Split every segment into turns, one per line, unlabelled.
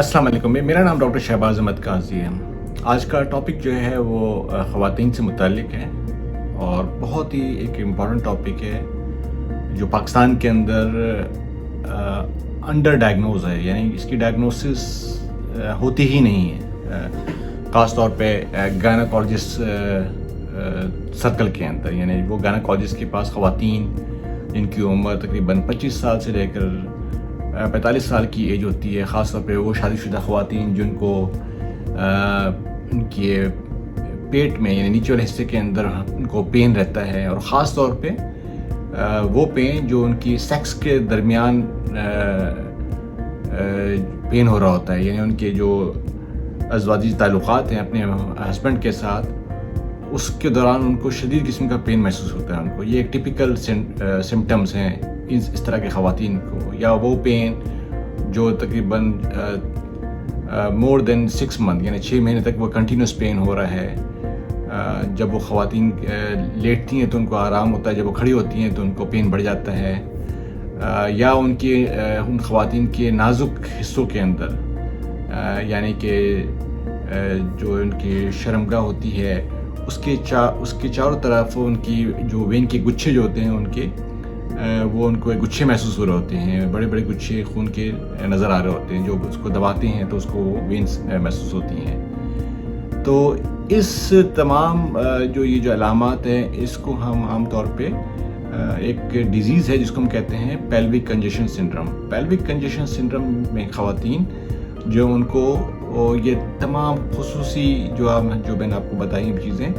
अस्सलाम वालेकुम। मेरा नाम डॉक्टर शहबाज अहमद काजी है। आज का टॉपिक जो है वो ख़वातीन से मुताल्लिक है और बहुत ही एक इम्पॉर्टेंट टॉपिक है जो पाकिस्तान के अंदर अंडर डायग्नोज है, यानी इसकी डायग्नोसिस होती ही नहीं है, ख़ास तौर पे गायनेकोलॉजिस्ट सर्कल के अंदर। यानी वो गायनेकोलॉजिस्ट के पास ख़वातीन जिनकी उम्र तकरीबन 25 साल से लेकर 45 साल की एज होती है, ख़ास तौर पे वो शादीशुदा ख़वातीन जिनको उनके पेट में यानी नीचे वाले हिस्से के अंदर उनको पेन रहता है, और ख़ास तौर पे वो पेन जो उनकी सेक्स के दरमियान पेन हो रहा होता है, यानी उनके जो अज़वाजी ताल्लुक़ात हैं अपने हस्बैंड के साथ, उसके दौरान उनको शदीद किस्म का पेन महसूस होता है उनको। ये एक टिपिकल सिम्टम्स हैं इस तरह के ख़वातीन को। या वो पेन जो तकरीबन मोर देन 6 मंथ यानी 6 महीने तक वो कंटिन्यूस पेन हो रहा है। जब वो ख़वातीन लेटती हैं तो उनको आराम होता है, जब वो खड़ी होती हैं तो उनको पेन बढ़ जाता है। या उन ख़वातीन के नाजुक हिस्सों के अंदर यानी कि जो उनकी शर्मगाह होती है उसके चारों तरफ उनकी जो वेन के गुच्छे जो होते हैं उनके वो उनको गुच्छे महसूस हो रहे होते हैं, बड़े बड़े गुच्छे खून के नज़र आ रहे होते हैं। जो उसको दबाते हैं तो उसको वेन्स महसूस होती हैं। तो इस तमाम जो अलामात हैं इसको हम आम तौर पे एक डिज़ीज़ है जिसको हम कहते हैं pelvic congestion syndrome. Pelvic congestion syndrome में ख़वातीन जो उनको ये तमाम खुसूसी जो मैंने आपको बताई चीज़ें,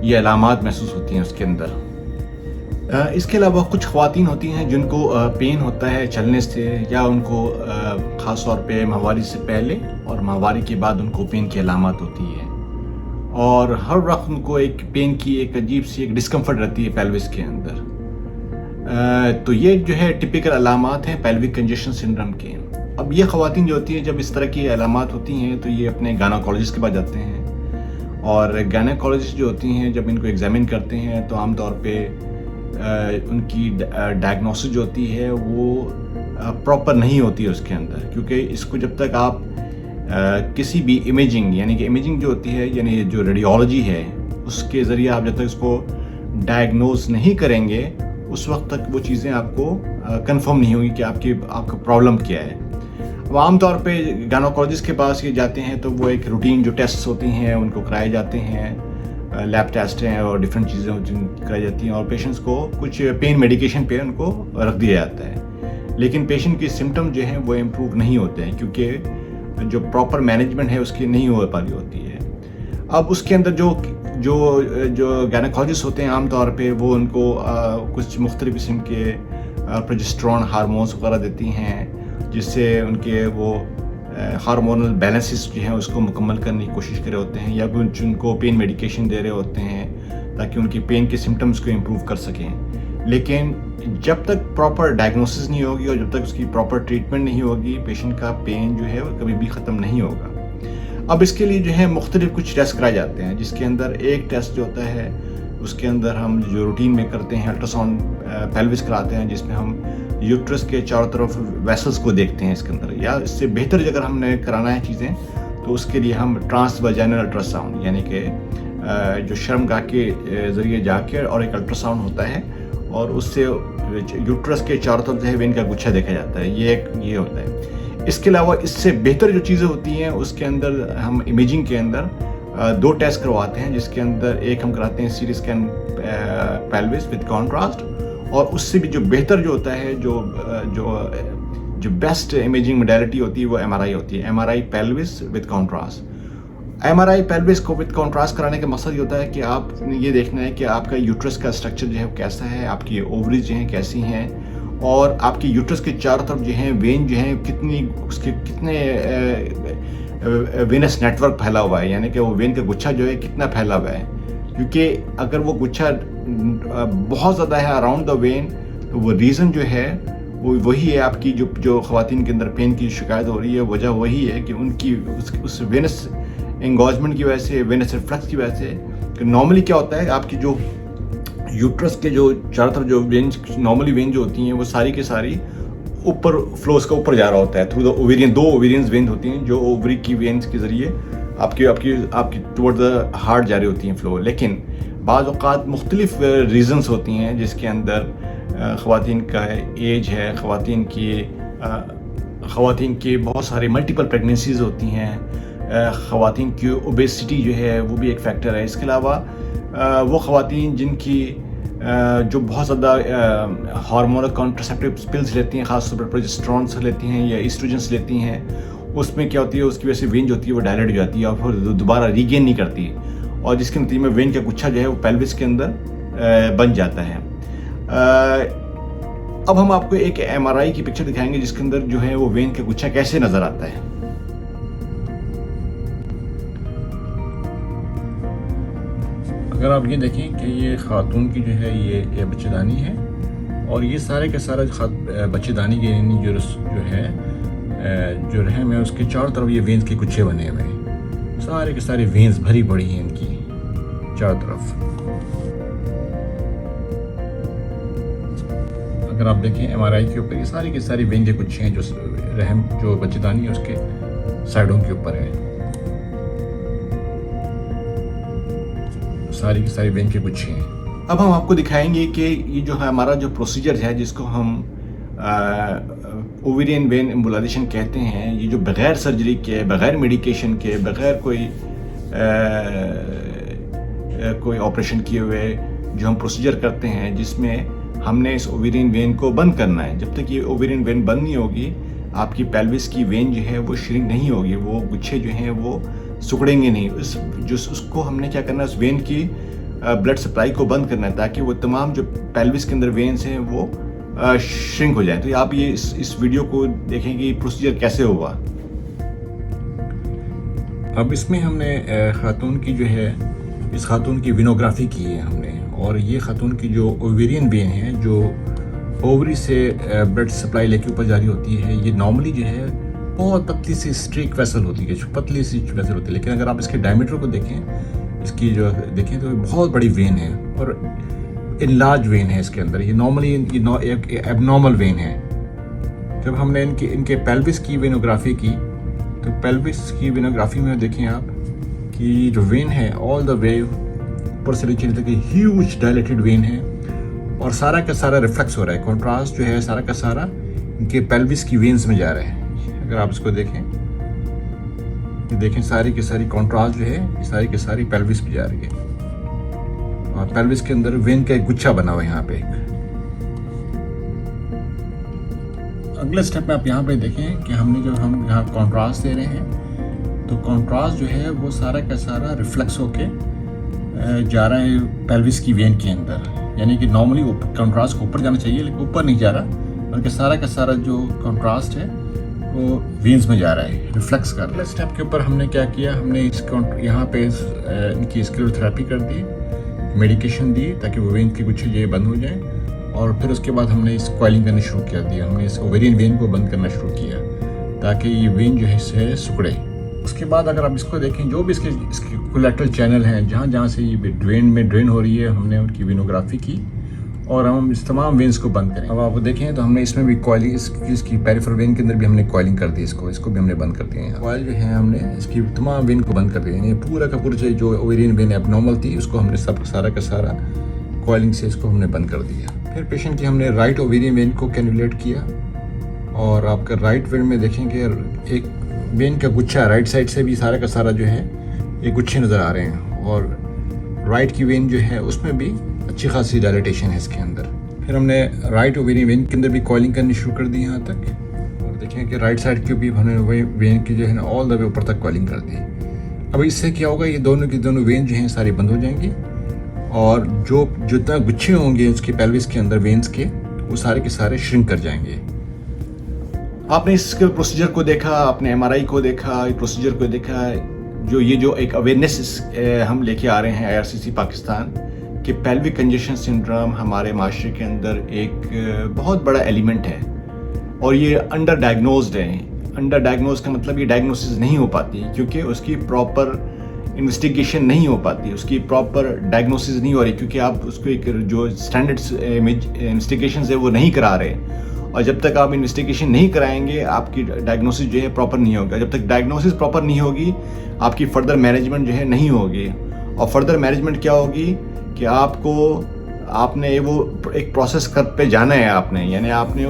ये अलामात महसूस होती हैं उसके अंदर। इसके अलावा कुछ ख़वातीन होती हैं जिनको पेन होता है चलने से, या उनको ख़ास तौर पे माहवारी से पहले और माहवारी के बाद उनको पेन की अलामत होती है, और हर वक्त उनको एक पेन की एक अजीब सी एक डिस्कम्फर्ट रहती है पेल्विस के अंदर। तो ये जो है टिपिकल अलामात हैं पेल्विक कंजेशन सिंड्रोम के। अब ये ख़वातीन जो होती हैं जब इस तरह की अलामात होती हैं तो ये अपने गायनेकोलॉजिस्ट के पास जाते हैं, और गायनेकोलॉजिस्ट जो होती हैं जब इनको एग्जामिन करते हैं तो आमतौर पे उनकी डायग्नोसिस जो होती है वो प्रॉपर नहीं होती है उसके अंदर, क्योंकि इसको जब तक आप किसी भी इमेजिंग यानी कि इमेजिंग जो होती है यानी जो रेडियोलॉजी है उसके ज़रिए आप जब तक इसको डायग्नोज नहीं करेंगे उस वक्त तक वो चीज़ें आपको कंफर्म नहीं होंगी कि आपका प्रॉब्लम क्या है। अब आम तौर पे गायनेकोलॉजिस्ट के पास ये जाते हैं तो वो एक रूटीन जो टेस्ट होती हैं उनको कराए जाते हैं, लैब टेस्ट हैं और डिफरेंट चीज़ें कराई जाती हैं, और पेशेंट्स को कुछ पेन मेडिकेशन पे उनको रख दिया जाता है। लेकिन पेशेंट की सिम्टम जो हैं वो इम्प्रूव नहीं होते हैं क्योंकि जो प्रॉपर मैनेजमेंट है उसकी नहीं हो पा रही होती है। अब उसके अंदर जो गायनेकोलॉजिस्ट होते हैं आम तौर पे वो उनको कुछ मुख्तलिफ किस्म के प्रोजेस्टेरोन हार्मोन्स वगैरह देती हैं जिससे उनके वो हार्मोनल बैलेंसेस जो हैं उसको मुकम्मल करने की कोशिश कर रहे होते हैं, या कुछ उनको पेन मेडिकेशन दे रहे होते हैं ताकि उनकी पेन के सिम्टम्स को इम्प्रूव कर सकें। लेकिन जब तक प्रॉपर डायग्नोसिस नहीं होगी और जब तक उसकी प्रॉपर ट्रीटमेंट नहीं होगी पेशेंट का पेन जो है वो कभी भी ख़त्म नहीं होगा। अब इसके लिए जो है मुख्तलिफ कुछ टेस्ट कराए जाते हैं, जिसके अंदर एक टेस्ट जो होता है उसके अंदर हम जो रूटीन में करते हैं अल्ट्रासाउंड पेल्विस कराते हैं, जिसमें हम यूट्रस के चारों तरफ वेसल्स को देखते हैं इसके अंदर। या इससे बेहतर अगर हमने कराना है चीज़ें तो उसके लिए हम ट्रांसवाजाइनल अल्ट्रासाउंड यानी कि जो शर्मगाह के ज़रिए जाके और एक अल्ट्रासाउंड होता है और उससे यूट्रस के चारों तरफ जो है वेन का गुच्छा देखा जाता है, ये होता है। इसके अलावा इससे बेहतर जो चीज़ें होती हैं उसके अंदर हम इमेजिंग के अंदर 2 टेस्ट करवाते हैं, जिसके अंदर एक हम कराते हैं CT scan pelvis with contrast, और उससे भी जो बेहतर जो होता है जो बेस्ट इमेजिंग मोडेलिटी होती है वो MRI होती है, MRI pelvis with contrast. MRI pelvis को विद कॉन्ट्रास्ट कराने का मकसद ये होता है कि आपने ये देखना है कि आपका यूट्रस का स्ट्रक्चर जो है वो कैसा है, आपकी ओवरीज जो हैं कैसी हैं, और आपकी यूट्रस के चारों तरफ जो है वेन जो है कितने वेनस नेटवर्क फैला हुआ है, यानी कि वो वेन का गुच्छा जो है कितना फैला हुआ है। क्योंकि अगर वो गुच्छा बहुत ज़्यादा है अराउंड द वेन तो वो रीज़न जो है वो वही है आपकी जो ख़वातीन के अंदर पेन की शिकायत हो रही है, वजह वही है कि उनकी उस वेनस एंगॉजमेंट की वजह से, वेनस रिफ्लक्स की वजह से। नॉर्मली क्या होता है आपकी जो यूट्रस के जो चारों तरफ जो वेन नॉर्मली वेन जो होती हैं वो सारी की सारी ऊपर फ्लो उसका ऊपर जा रहा होता है through the ovarian. 2 ovarian veins होती हैं जो ओवरी की वेन्स के ज़रिए आपकी आपकी आपकी टुवर्ड द हार्ट जा रही होती हैं फ्लो। लेकिन बाज़ औक़ात मुख्तलिफ रीज़न्स होती हैं जिसके अंदर ख़वातीन का एज है, ख़वातीन की बहुत सारी मल्टीपल प्रेगनेंसीज़ होती हैं, ख़वातीन की ओबेसिटी जो है वो भी एक फैक्टर है। इसके अलावा वो ख़वातीन जिनकी जो बहुत ज़्यादा हार्मोनल कॉन्ट्रासेप्टिव पिल्स लेती हैं, ख़ास तौर पर प्रोजेस्टेरोन से लेती हैं या एस्ट्रोजन्स लेती हैं, उसमें क्या होती है, उसकी वजह से वेन जो होती है वो डायलेट हो जाती है और फिर दोबारा रीगेन नहीं करती, और जिसके नतीजे में वेन का गुच्छा जो है वो पेल्विस के अंदर बन जाता है। अब हम आपको एक MRI की पिक्चर दिखाएंगे जिसके अंदर जो है वो वेन का गुच्छा कैसे नज़र आता है। अगर आप ये देखें कि ये खातून की जो है ये बच्चेदानी है, और ये सारे का सारा बच्चेदानी के जो रहम है उसके चारों तरफ ये वेन्स के गुच्छे बने हुए हैं। सारे के सारे वेन्स भरी पड़ी हैं इनकी चारों तरफ। अगर आप देखें MRI के ऊपर ये सारी के सारी वेन के गुच्छे हैं जो रहम जो बच्चेदानी है उसके साइडों के ऊपर है, सारी की सारी वेन के गुच्छे हैं। अब हम आपको दिखाएंगे कि ये जो है हमारा जो प्रोसीजर है जिसको हम ओवेरियन वेन एम्बोलाइजेशन कहते हैं, ये जो बग़ैर सर्जरी के, बग़ैर मेडिकेशन के, बग़ैर कोई ऑपरेशन किए हुए जो हम प्रोसीजर करते हैं, जिसमें हमने इस ओवेरियन वेन को बंद करना है। जब तक ये ओवेरियन वेन बंद नहीं होगी आपकी पेल्विस की वेन जो है वो श्रिंक नहीं होगी, वो गुच्छे जो हैं वो सिकुड़ेंगे नहीं। उसको हमने क्या करना है, उस वेन की ब्लड सप्लाई को बंद करना है ताकि वो तमाम जो पेल्विस के अंदर वेन्स हैं वो श्रिंक हो जाए। तो आप ये इस वीडियो को देखेंगे प्रोसीजर कैसे होगा। अब इसमें हमने खातून की जो है इस खातून की विनोग्राफी की है हमने, और ये खातून की जो ओवेरियन वेन है जो ओवरी से ब्लड सप्लाई लेके ऊपर जारी होती है, ये नॉर्मली जो है बहुत पतली सी स्ट्रीक वेसल होती है, पतली सी वेसल होती है। लेकिन अगर आप इसके डायमीटर को देखें, इसकी जो देखें तो बहुत बड़ी वेन है और इनलार्ज वेन है इसके अंदर। ये नॉर्मली एक एबनॉर्मल वेन है। जब हमने इनके पेल्विस की वेनोग्राफी की, तो पेल्विस की वेनोग्राफी में देखें आप कि जो वेन है ऑल द वे ऊपर से नीचे तक ह्यूज डायलेटेड वेन है, और सारा का सारा रिफ्लेक्स हो रहा है, कॉन्ट्रास्ट जो है सारा का सारा इनके पेल्विस की वेन्स में जा रहा है। अगर आप इसको देखें, ये देखें सारी की सारी कॉन्ट्रास्ट जो है ये सारी की सारी पेल्विस पे जा रही है, और पेल्विस के अंदर वेन का एक गुच्छा बना हुआ है यहाँ पे। अगले स्टेप में आप यहाँ पे देखें कि हम यहाँ कॉन्ट्रास्ट दे रहे हैं, तो कॉन्ट्रास्ट जो है वो सारा का सारा रिफ्लेक्स होके जा रहा है पेल्विस की वेन के अंदर। यानी कि नॉर्मली कॉन्ट्रास्ट को ऊपर जाना चाहिए लेकिन ऊपर नहीं जा रहा, बल्कि सारा का सारा जो कॉन्ट्रास्ट है वो वेन्स में जा रहा है, रिफ्लेक्स कर रहा है। स्टेप के ऊपर हमने क्या किया, हमने यहाँ पे इनकी स्क्लेरोथेरेपी कर दी, मेडिकेशन दी ताकि वो वेन के गुच्छे जो बंद हो जाएं, और फिर उसके बाद हमने इस कॉइलिंग करना शुरू किया दिया। हमने इस ओवेरियन वेन को बंद करना शुरू किया ताकि ये वेन जो है इससे सिकुड़े। उसके बाद अगर आप इसको देखें, जो भी इसके कोलैटरल चैनल हैं जहाँ से ये ड्रेन हो रही है, हमने उनकी वेनोग्राफी की और हम इस तमाम वेन्स को बंद करें। अब आप देखें तो हमने इसमें भी कॉइलिंग, इसकी पेरिफेरल वेन के अंदर भी हमने कॉइलिंग कर दी, इसको भी हमने बंद कर दिया है। कॉइल जो है हमने इसकी तमाम वेन को बंद कर दिया, यानी पूरा का पूरा जो ओवेरियन वेन एबनॉर्मल थी उसको हमने सब सारा का सारा कॉइलिंग से इसको हमने बंद कर दिया। फिर पेशेंट की हमने राइट ओवेरियन वेन को कैनुलेट किया, और आपका राइट वेन में देखेंगे एक वेन का गुच्छा राइट साइड से भी सारा का सारा जो है ये गुच्छे नज़र आ रहे हैं, और राइट की वेन जो है उसमें भी अच्छी खासी डायलेटेशन है इसके अंदर। फिर हमने राइट ओवेरियन वेन के अंदर भी कॉइलिंग करनी शुरू कर दी यहाँ तक, और देखें कि राइट साइड की भी हमने वही वेन की जो है ना ऑल द वे ऊपर तक कॉइलिंग कर दी। अब इससे क्या होगा, ये दोनों की दोनों वेन जो हैं सारी बंद हो जाएंगी, और जो जितना गुच्छे होंगे उसके पेल्विस के अंदर वेन्स के, वो सारे के सारे श्रिंक कर जाएंगे। आपने इसके प्रोसीजर को देखा, आपने MRI को देखा, प्रोसीजर को देखा, जो एक अवेयरनेस हम लेके आ रहे हैं IRCC पाकिस्तान कि पेल्विक कंजेशन सिंड्रोम हमारे माशरे के अंदर एक बहुत बड़ा एलिमेंट है, और ये अंडर डायग्नोज्ड है। अंडर डायग्नोज का मतलब ये डायग्नोसिस नहीं हो पाती क्योंकि उसकी प्रॉपर इन्वेस्टिगेशन नहीं हो पाती, उसकी प्रॉपर डायग्नोसिस नहीं हो रही क्योंकि आप उसको एक जो स्टैंडर्ड इन्वेस्टिगेशन है वो नहीं करा रहे, और जब तक आप इन्वेस्टिगेशन नहीं कराएंगे आपकी डायग्नोसिस जो है प्रॉपर नहीं होगा। जब तक डायग्नोसिस प्रॉपर नहीं होगी आपकी फर्दर मैनेजमेंट जो है नहीं होगी। और फर्दर मैनेजमेंट क्या होगी कि आपने वो एक प्रोसेस कर पे जाना है आपने, यानी आपने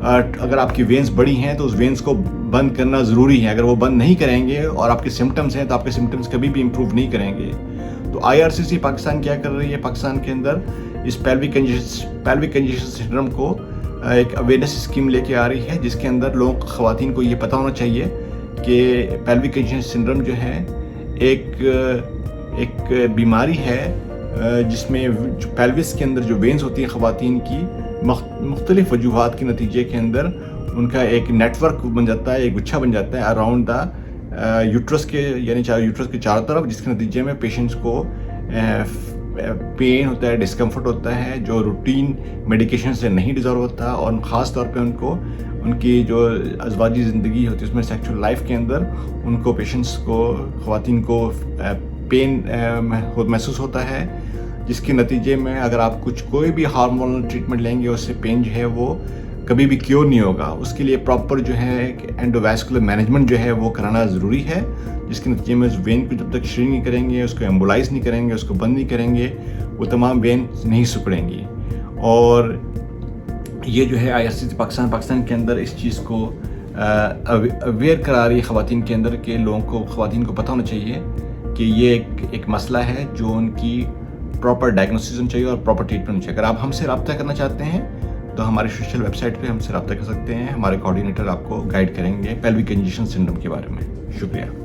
अगर आपकी वेन्स बड़ी हैं तो उस वेन्स को बंद करना ज़रूरी है। अगर वो बंद नहीं करेंगे और आपके सिम्टम्स हैं तो आपके सिम्टम्स कभी भी इम्प्रूव नहीं करेंगे। तो IRCC पाकिस्तान क्या कर रही है, पाकिस्तान के अंदर इस पेल्विक कंजेशन सिंड्रोम को एक अवेयरनेस स्कीम लेके आ रही है, जिसके अंदर ख़वातीन को ये पता होना चाहिए कि पेल्विक कंजेशन सिंड्रोम जो है एक बीमारी है जिसमें पेल्विस के अंदर जो वेन्स होती हैं ख़वातीन की मुख्तलिफ वजूहात के नतीजे के अंदर उनका एक नेटवर्क बन जाता है, एक गुच्छा बन जाता है अराउंड द यूट्रस के, यानी यूट्रस के चारों तरफ, जिसके नतीजे में पेशेंट्स को पेन होता है, डिस्कम्फर्ट होता है जो रूटीन मेडिकेशन से नहीं डिज़ॉल्व होता। और ख़ास तौर पे उनकी जो अज़वाजी ज़िंदगी होती है उसमें सेक्सुअल लाइफ के अंदर उनको पेशेंट्स को ख़वातीन को पेन महसूस होता है, जिसके नतीजे में अगर आप कोई भी हार्मोनल ट्रीटमेंट लेंगे उससे पेन जो है वो कभी भी क्योर नहीं होगा। उसके लिए प्रॉपर जो है एंडोवैस्कुलर मैनेजमेंट जो है वो कराना ज़रूरी है, जिसके नतीजे में उस वेन को जब तक श्रिंक नहीं करेंगे, उसको एम्बोलाइज नहीं करेंगे, उसको बंद नहीं करेंगे, वो तमाम वेन नहीं सिकुड़ेंगी। और ये जो है IRCC पाकिस्तान के अंदर इस चीज़ को अवेयर करा रही है ख़वातीन के अंदर के लोगों को, ख़वातीन को पता होना चाहिए कि ये एक मसला है जो उनकी प्रॉपर डायग्नोसिस होनी चाहिए और प्रॉपर ट्रीटमेंट होनी चाहिए। अगर आप हमसे रब्ता करना चाहते हैं तो हमारे सोशल वेबसाइट पे हमसे रब्ता कर सकते हैं। हमारे कोऑर्डिनेटर आपको गाइड करेंगे पेल्विक कंजेशन सिंड्रोम के बारे में। शुक्रिया।